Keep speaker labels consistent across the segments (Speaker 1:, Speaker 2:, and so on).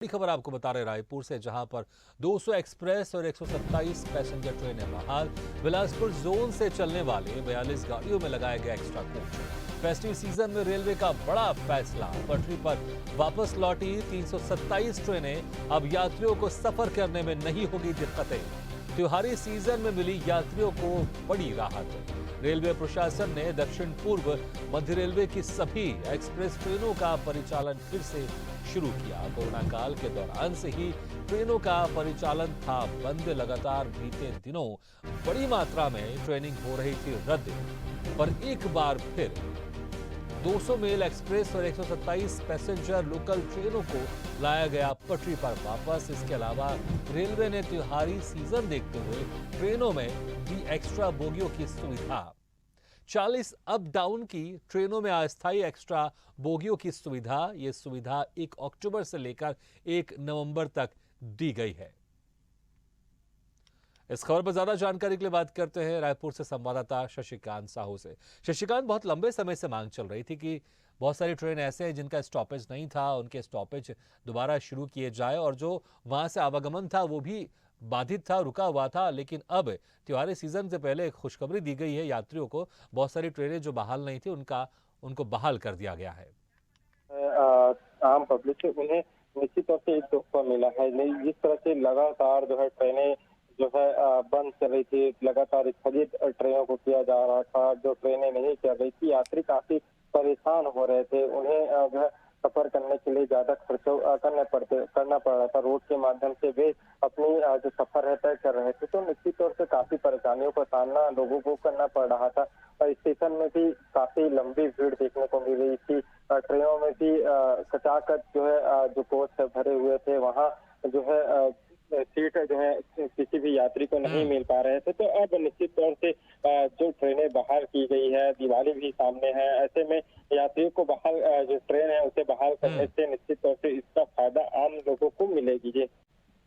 Speaker 1: बड़ी खबर आपको बता रहे रायपुर से, जहां पर 200 एक्सप्रेस और 127 पैसेंजर ट्रेनें बहाल। बिलासपुर जोन से चलने वाले 42 गाड़ियों में लगाया गया एक्स्ट्रा कोच। फेस्टिव सीजन में रेलवे का बड़ा फैसला, पटरी पर वापस लौटी 327 ट्रेनें। अब यात्रियों को सफर करने में नहीं होगी दिक्कतें। त्योहारी सीजन में मिली यात्रियों को बड़ी राहत। रेलवे प्रशासन ने दक्षिण पूर्व मध्य रेलवे की सभी एक्सप्रेस ट्रेनों का परिचालन फिर से शुरू किया। कोरोना काल के दौरान से ही ट्रेनों का परिचालन था बंद। लगातार बीते दिनों बड़ी मात्रा में ट्रेनिंग हो रही थी रद्द, पर एक बार फिर 200 मेल एक्सप्रेस और 127 पैसेंजर लोकल ट्रेनों को लाया गया पटरी पर वापस। इसके अलावा रेलवे ने त्योहारी सीजन देखते हुए ट्रेनों में दी एक्स्ट्रा बोगियों की सुविधा। 40 अप डाउन की ट्रेनों में अस्थायी एक्स्ट्रा बोगियों की सुविधा। ये सुविधा 1 अक्टूबर से लेकर 1 नवंबर तक दी गई है। इस खबर पर ज्यादा जानकारी के लिए बात करते हैं रायपुर से संवाददाता शशिकांत साहू से। शशिकांत, बहुत लंबे समय से मांग चल रही थी कि बहुत सारी ट्रेन ऐसे हैं जिनका स्टॉपेज नहीं था, उनके स्टॉपेज दोबारा शुरू किए जाए, और जो वहां से आवागमन था वो भी बाधित था, रुका हुआ था। लेकिन अब त्योहारी सीजन से पहले एक खुशखबरी दी गई है यात्रियों को। बहुत सारी ट्रेनें जो बहाल नहीं थी उनको बहाल कर दिया गया है।
Speaker 2: आम पब्लिक से उन्हें निश्चित तौर से एक तोहफा मिला है। जिस तरह से लगातार जो है ट्रेनें जो है बंद चल रही थी, लगातार स्थगित ट्रेनों को किया जा रहा था। जो ट्रेनें नहीं चल रही थी, यात्री काफी परेशान हो रहे थे। उन्हें जो है सफर करने के लिए ज्यादा खर्च करना पड़ रहा था। रोड के माध्यम से वे अपनी जो सफर है तय कर रहे थे, तो निश्चित तौर से काफी परेशानियों का सामना लोगों को करना पड़ रहा था। और स्टेशन में भी काफी लंबी भीड़ देखने को मिल रही थी। ट्रेनों में भी कचाकच जो है जो कोच है भरे हुए थे। वहाँ जो है सीट जो है किसी भी यात्री को नहीं मिल पा रहे थे। तो अब निश्चित तौर से जो ट्रेनें बहाल की गई है, दिवाली भी सामने है, ऐसे में यात्रियों को बहाल जो ट्रेन है उसे बहाल करने से निश्चित तौर से इसका फायदा आम लोगों को मिलेगी। जी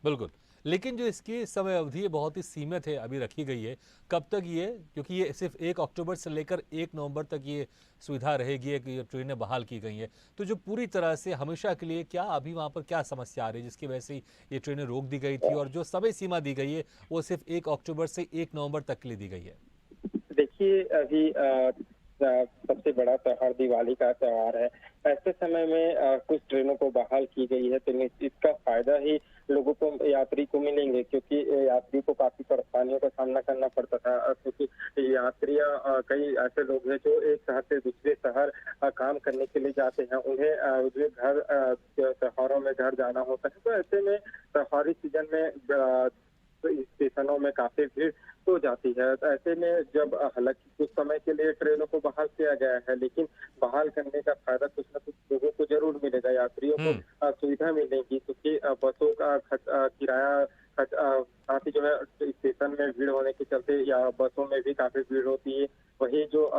Speaker 1: बिल्कुल, लेकिन जो इसकी समय अवधि है बहुत ही सीमित है, अभी रखी गई है। कब तक ये, क्योंकि ये सिर्फ 1 अक्टूबर से लेकर 1 नवंबर तक ये सुविधा रहेगी कि ये ट्रेनें बहाल की गई हैं। तो जो पूरी तरह से हमेशा के लिए, क्या अभी वहाँ पर क्या समस्या आ रही है जिसकी वजह से ये ट्रेनें रोक दी गई थी, और जो समय सीमा दी गई है वो सिर्फ 1 अक्टूबर से 1 नवंबर तक के लिए दी गई है?
Speaker 2: देखिए, अभी सबसे बड़ा त्योहार दिवाली का त्योहार है। ऐसे समय में कुछ ट्रेनों को बहाल की गई है, तो इसका फायदा ही लोगों को, यात्री को मिलेंगे, क्योंकि यात्री को काफी परेशानियों का सामना करना पड़ता था। क्योंकि यात्रियां कई ऐसे लोग हैं जो एक शहर से दूसरे शहर काम करने के लिए जाते हैं। उन्हें जो घर त्योहारों में घर जाना होता है, तो ऐसे में त्योहारी सीजन में स्टेशनों में काफी भीड़ हो जाती है। तो ऐसे में जब हालांकि कुछ समय के लिए ट्रेनों को बहाल किया गया है, लेकिन बहाल करने का फायदा कुछ न कुछ लोगों को जरूर मिलेगा। यात्रियों को सुविधा मिलेगी, क्योंकि बसों का किराया काफी जो है स्टेशन में भीड़ होने के चलते, या बसों में भी काफी भीड़ होती है। वही जो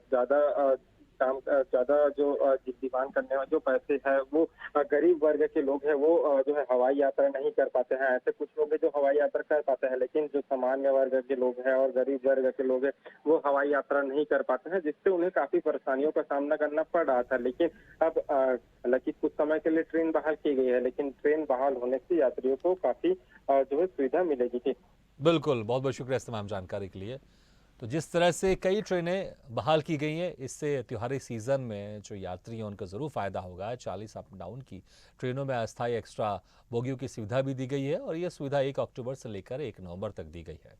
Speaker 2: ज्यादा जो डिमांड करने वाले जो पैसे हैं, वो गरीब वर्ग के लोग हैं, वो जो है हवाई यात्रा नहीं कर पाते हैं। ऐसे कुछ लोग हैं जो हवाई यात्रा कर पाते हैं, लेकिन जो सामान्य वर्ग के लोग हैं और गरीब वर्ग के लोग हैं, वो हवाई यात्रा नहीं कर पाते हैं, जिससे उन्हें काफी परेशानियों का सामना करना पड़ रहा था। लेकिन अब हालांकि कुछ समय के लिए ट्रेन बहाल की गई है, लेकिन ट्रेन बहाल होने से यात्रियों को काफी जो है सुविधा मिलेगी।
Speaker 1: बिल्कुल, बहुत बहुत शुक्रिया इस तमाम जानकारी के लिए। तो जिस तरह से कई ट्रेनें बहाल की गई हैं, इससे त्योहारी सीज़न में जो यात्री हैं उनको ज़रूर फ़ायदा होगा। 40 अप डाउन की ट्रेनों में अस्थायी एक्स्ट्रा बोगियों की सुविधा भी दी गई है, और ये सुविधा 1 अक्टूबर से लेकर 1 नवंबर तक दी गई है।